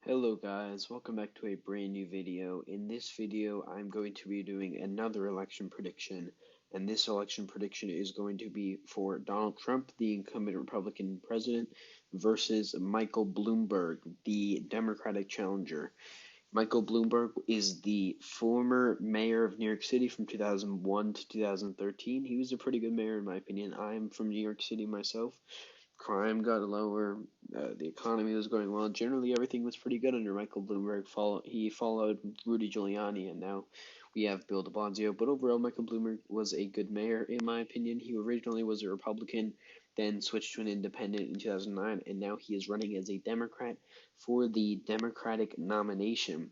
Hello guys, welcome back to a brand new video. In this video, I'm going to be doing another election prediction, and this election prediction is going to be for Donald Trump, the incumbent Republican president, versus Michael Bloomberg, the Democratic challenger. Michael Bloomberg is the former mayor of New York City from 2001 to 2013. He was a pretty good mayor in my opinion. I'm from New York City myself. Crime got lower, the economy was going well. Generally, everything was pretty good under Michael Bloomberg. He followed Rudy Giuliani, and now we have Bill de Blasio. But overall, Michael Bloomberg was a good mayor, in my opinion. He originally was a Republican, then switched to an independent in 2009, and now he is running as a Democrat for the Democratic nomination.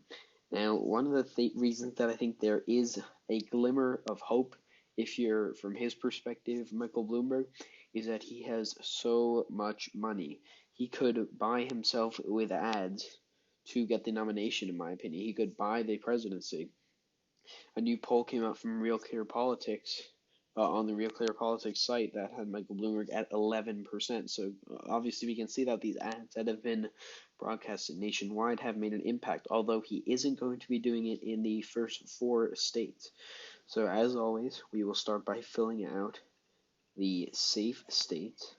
Now, one of the reasons that I think there is a glimmer of hope, if you're from his perspective, Michael Bloomberg, is that he has so much money. He could buy himself with ads to get the nomination, in my opinion. He could buy the presidency. A new poll came out from Real Clear Politics on the Real Clear Politics site that had Michael Bloomberg at 11%. So obviously we can see that these ads that have been broadcasted nationwide have made an impact, although he isn't going to be doing it in the first 4 states. So as always, we will start by filling out the safe states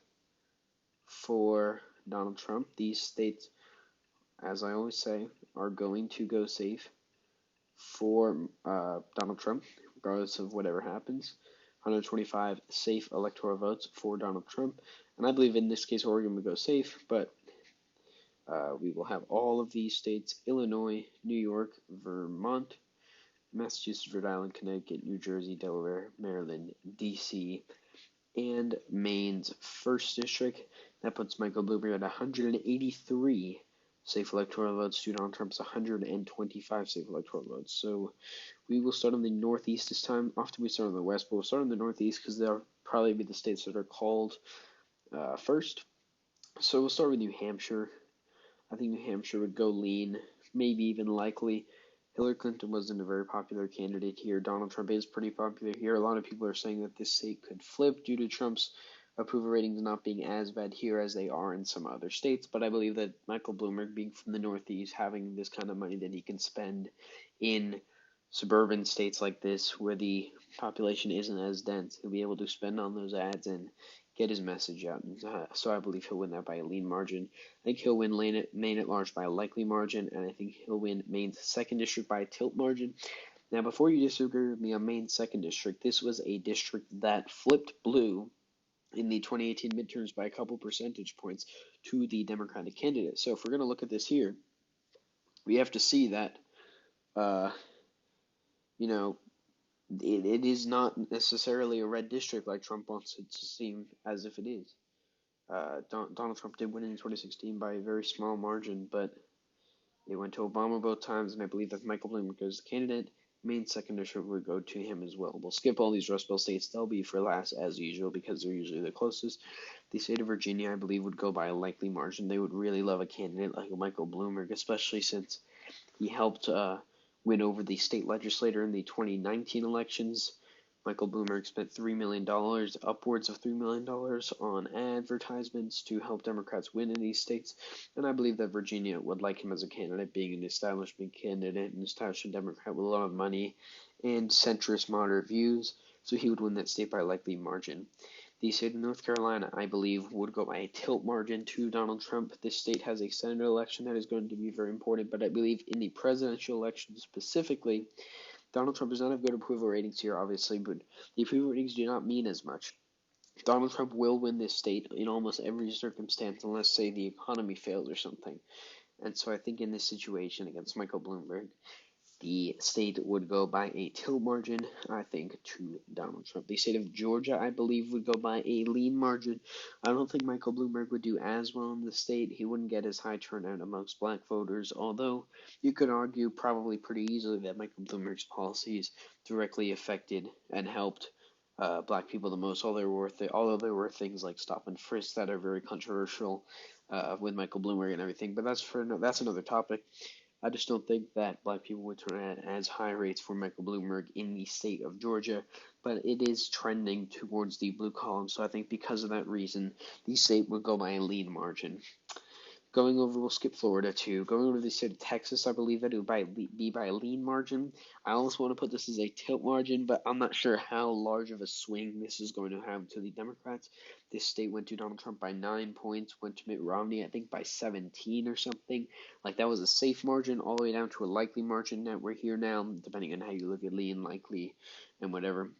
for Donald Trump. These states, as I always say, are going to go safe for Donald Trump, regardless of whatever happens. 125 safe electoral votes for Donald Trump. And I believe in this case Oregon would go safe, but we will have all of these states: Illinois, New York, Vermont, Massachusetts, Rhode Island, Connecticut, New Jersey, Delaware, Maryland, D.C., and Maine's 1st district. That puts Michael Bloomberg at 183 safe electoral votes to Donald Trump's 125 safe electoral votes. So we will start on the Northeast this time. Often we start on the West, but we'll start on the Northeast because they'll probably be the states that are called first. So we'll start with New Hampshire. I think New Hampshire would go lean, maybe even likely. Hillary Clinton wasn't a very popular candidate here. Donald Trump is pretty popular here. A lot of people are saying that this state could flip due to Trump's approval ratings not being as bad here as they are in some other states. But I believe that Michael Bloomberg, being from the Northeast, having this kind of money that he can spend in suburban states like this where the population isn't as dense, he'll be able to spend on those ads and get his message out. And so I believe he'll win that by a lean margin. I think he'll win Maine at large by a likely margin, and I think he'll win Maine's 2nd district by a tilt margin. Now, before you disagree with me on Maine's 2nd district, this was a district that flipped blue in the 2018 midterms by a couple percentage points to the Democratic candidate. So if we're going to look at this here, we have to see that, you know, it is not necessarily a red district like Trump wants it to seem as if it is. Donald Trump did win in 2016 by a very small margin, but it went to Obama both times, and I believe that Michael Bloomberg is the candidate. Maine's 2nd district would go to him as well. We'll skip all these Rust Belt states. They'll be for last as usual because they're usually the closest. The state of Virginia, I believe, would go by a likely margin. They would really love a candidate like Michael Bloomberg, especially since he helped win over the state legislator in the 2019 elections. Michael Bloomberg spent $3 million, upwards of $3 million, on advertisements to help Democrats win in these states, and I believe that Virginia would like him as a candidate, being an establishment candidate, an establishment Democrat with a lot of money and centrist moderate views, so he would win that state by a likely margin. The state of North Carolina, I believe, would go by a tilt margin to Donald Trump. This state has a Senate election that is going to be very important, but I believe in the presidential election specifically, Donald Trump does not have good approval ratings here, obviously, but the approval ratings do not mean as much. Donald Trump will win this state in almost every circumstance unless, say, the economy fails or something. And so I think in this situation against Michael Bloomberg, the state would go by a tilt margin, I think, to Donald Trump. The state of Georgia, I believe, would go by a lean margin. I don't think Michael Bloomberg would do as well in the state. He wouldn't get as high turnout amongst black voters, although you could argue probably pretty easily that Michael Bloomberg's policies directly affected and helped black people the most, although there were things like stop and frisk that are very controversial with Michael Bloomberg and everything, but that's another topic. I just don't think that black people would turn out as high rates for Michael Bloomberg in the state of Georgia, but it is trending towards the blue column, so I think because of that reason, the state would go by a lean margin. Going over, we'll skip Florida too. Going over to the state of Texas, I believe that it would be by a lean margin. I almost want to put this as a tilt margin, but I'm not sure how large of a swing this is going to have to the Democrats. This state went to Donald Trump by 9 points, went to Mitt Romney, I think, by 17 or something. Like, that was a safe margin, all the way down to a likely margin that we're here now, depending on how you look at lean, likely, and whatever.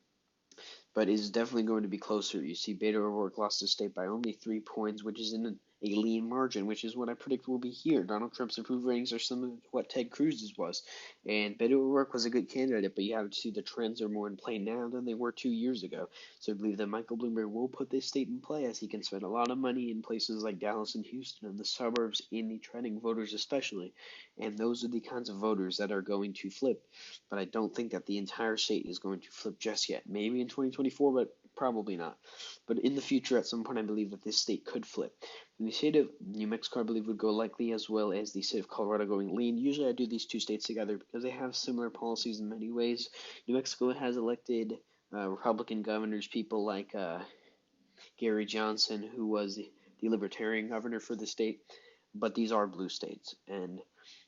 But it's definitely going to be closer. You see, Beto O'Rourke lost the state by only 3 points, which is in a lean margin, which is what I predict will be here. Donald Trump's improved ratings are some of what Ted Cruz's was, and Beto O'Rourke was a good candidate, but you have to see the trends are more in play now than they were 2 years ago. So I believe that Michael Bloomberg will put this state in play, as he can spend a lot of money in places like Dallas and Houston and the suburbs, in the trending voters especially, and those are the kinds of voters that are going to flip. But I don't think that the entire state is going to flip just yet. Maybe in 2024, but probably not. But in the future, at some point, I believe that this state could flip. And the state of New Mexico, I believe, would go likely, as well as the state of Colorado going lean. Usually I do these two states together because they have similar policies in many ways. New Mexico has elected Republican governors, people like Gary Johnson, who was the Libertarian governor for the state. But these are blue states, and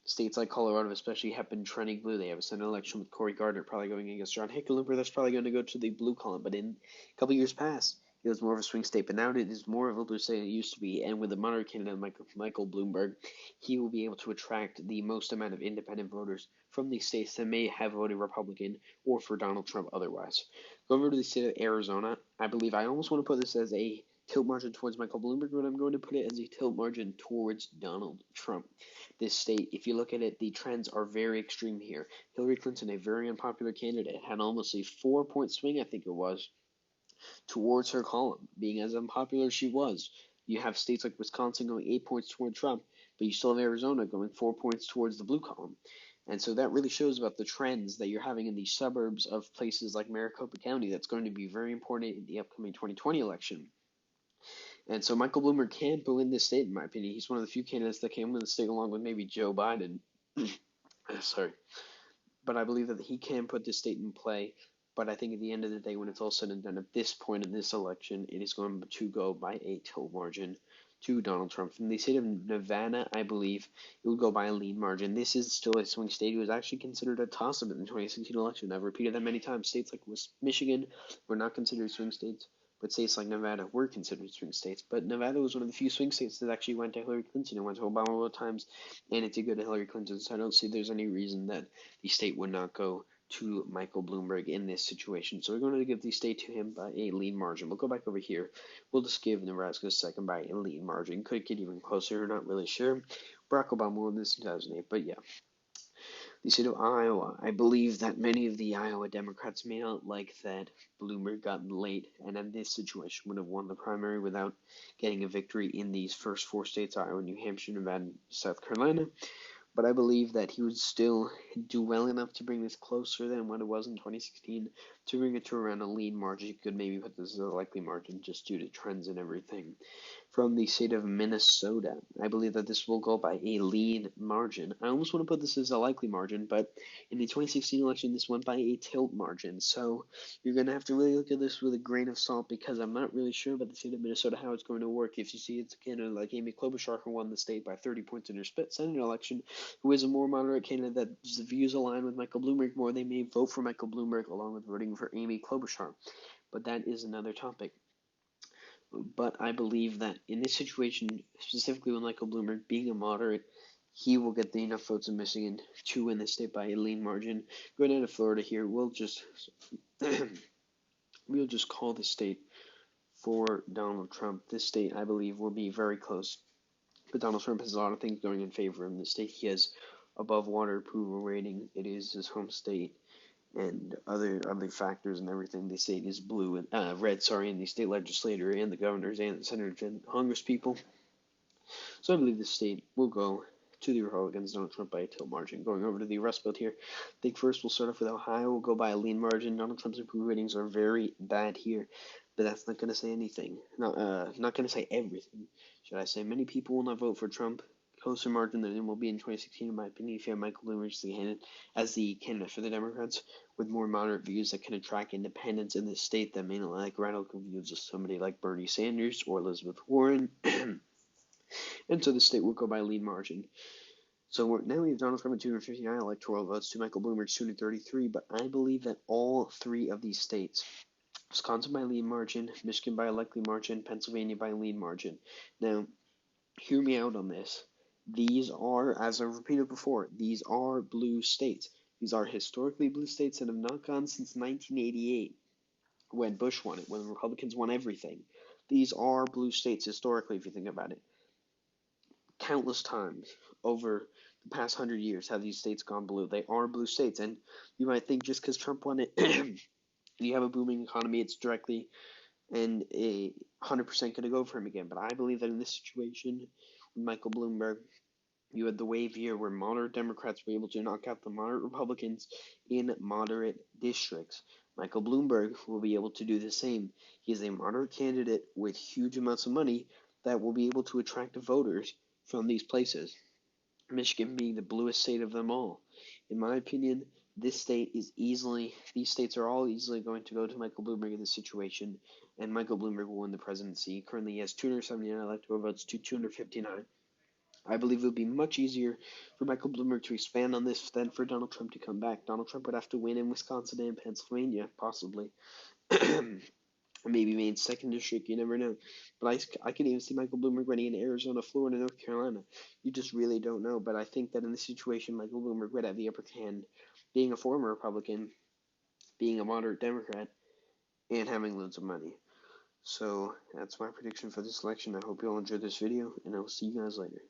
states like Colorado especially have been trending blue. They have a Senate election with Cory Gardner probably going against John Hickenlooper. That's probably going to go to the blue column. But in a couple years past, it was more of a swing state. But now it is more of a blue state than it used to be. And with the moderate candidate Michael Bloomberg, he will be able to attract the most amount of independent voters from these states that may have voted Republican or for Donald Trump otherwise. Going over to the state of Arizona, I believe I almost want to put this as a tilt margin towards Michael Bloomberg, but I'm going to put it as a tilt margin towards Donald Trump. This state, if you look at it, the trends are very extreme here. Hillary Clinton, a very unpopular candidate, had almost a 4 point swing, I think it was, towards her column, being as unpopular as she was. You have states like Wisconsin going 8 points toward Trump, but you still have Arizona going 4 points towards the blue column. And so that really shows about the trends that you're having in the suburbs of places like Maricopa County. That's going to be very important in the upcoming 2020 election. And so Michael Bloomberg can win this state, in my opinion. He's one of the few candidates that can win the state, along with maybe Joe Biden. Sorry. But I believe that he can put this state in play. But I think at the end of the day, when it's all said and done, at this point in this election, it is going to go by a tilt margin to Donald Trump. From the state of Nevada, I believe it would go by a lean margin. This is still a swing state. It was actually considered a toss-up in the 2016 election. I've repeated that many times. States like Michigan were not considered swing states, but states like Nevada were considered swing states. But Nevada was one of the few swing states that actually went to Hillary Clinton and went to Obama both times, and it did go to Hillary Clinton. So I don't see there's any reason that the state would not go to Michael Bloomberg in this situation. So we're going to give the state to him by a lean margin. We'll go back over here. We'll just give Nebraska second by a lean margin. Could get even closer, not really sure. Barack Obama won this in 2008, but yeah. The state of Iowa, I believe that many of the Iowa Democrats may not like that Bloomberg got late, and in this situation would have won the primary without getting a victory in these first four states, Iowa, New Hampshire, Nevada, and South Carolina. But I believe that he would still do well enough to bring this closer than what it was in 2016, to bring it to around a lean margin. You could maybe put this as a likely margin just due to trends and everything. From the state of Minnesota, I believe that this will go by a lean margin. I almost want to put this as a likely margin, but in the 2016 election, this went by a tilt margin. So you're going to have to really look at this with a grain of salt, because I'm not really sure about the state of Minnesota, how it's going to work. If you see it's a candidate like Amy Klobuchar, who won the state by 30 points in her Senate election, who is a more moderate candidate that views align with Michael Bloomberg more, they may vote for Michael Bloomberg along with voting for Amy Klobuchar. But that is another topic. But I believe that in this situation, specifically with Michael Bloomberg being a moderate, he will get the enough votes in Michigan to win the state by a lean margin. Going down to Florida here, we'll just call the state for Donald Trump. This state, I believe, will be very close. But Donald Trump has a lot of things going in favor of him. The state, he has above water approval rating. It is his home state, and other factors and everything. The state is blue and red, in the state legislature and the governors and the senators and Congress people. So I believe the state will go to the Republicans, Donald Trump by a tilt margin. Going over to the Rust Belt here, I think first we'll start off with Ohio. We'll go by a lean margin. Donald Trump's approval ratings are very bad here, but that's not going to say anything. Not going to say everything, should I say. Many people will not vote for Trump. Closer margin than it will be in 2016, in my opinion, if you have Michael Bloomberg as the candidate for the Democrats, with more moderate views that can attract independents in the state that may not like radical views of somebody like Bernie Sanders or Elizabeth Warren. And so the state will go by lead margin. So now we have Donald Trump at 259 electoral votes to Michael Bloomberg's 233, but I believe that all three of these states, Wisconsin by lead margin, Michigan by a likely margin, Pennsylvania by lead margin. Now, hear me out on this. These are, as I've repeated before, these are blue states. These are historically blue states that have not gone since 1988, when Bush won it, when the Republicans won everything. These are blue states historically, if you think about it. Countless times over the past 100 years have these states gone blue. They are blue states, and you might think just because Trump won it, you have a booming economy, it's directly and 100% going to go for him again. But I believe that in this situation, with Michael Bloomberg, you had the wave year where moderate Democrats were able to knock out the moderate Republicans in moderate districts. Michael Bloomberg will be able to do the same. He is a moderate candidate with huge amounts of money that will be able to attract voters from these places. Michigan being the bluest state of them all. In my opinion, these states are all easily going to go to Michael Bloomberg in this situation, and Michael Bloomberg will win the presidency. Currently, he has 279 electoral votes to 259. I believe it would be much easier for Michael Bloomberg to expand on this than for Donald Trump to come back. Donald Trump would have to win in Wisconsin and Pennsylvania, possibly. Maybe Maine second district, you never know. But I can even see Michael Bloomberg winning in Arizona, Florida, North Carolina. You just really don't know. But I think that in this situation, Michael Bloomberg would have the upper hand, being a former Republican, being a moderate Democrat, and having loads of money. So that's my prediction for this election. I hope you all enjoyed this video, and I will see you guys later.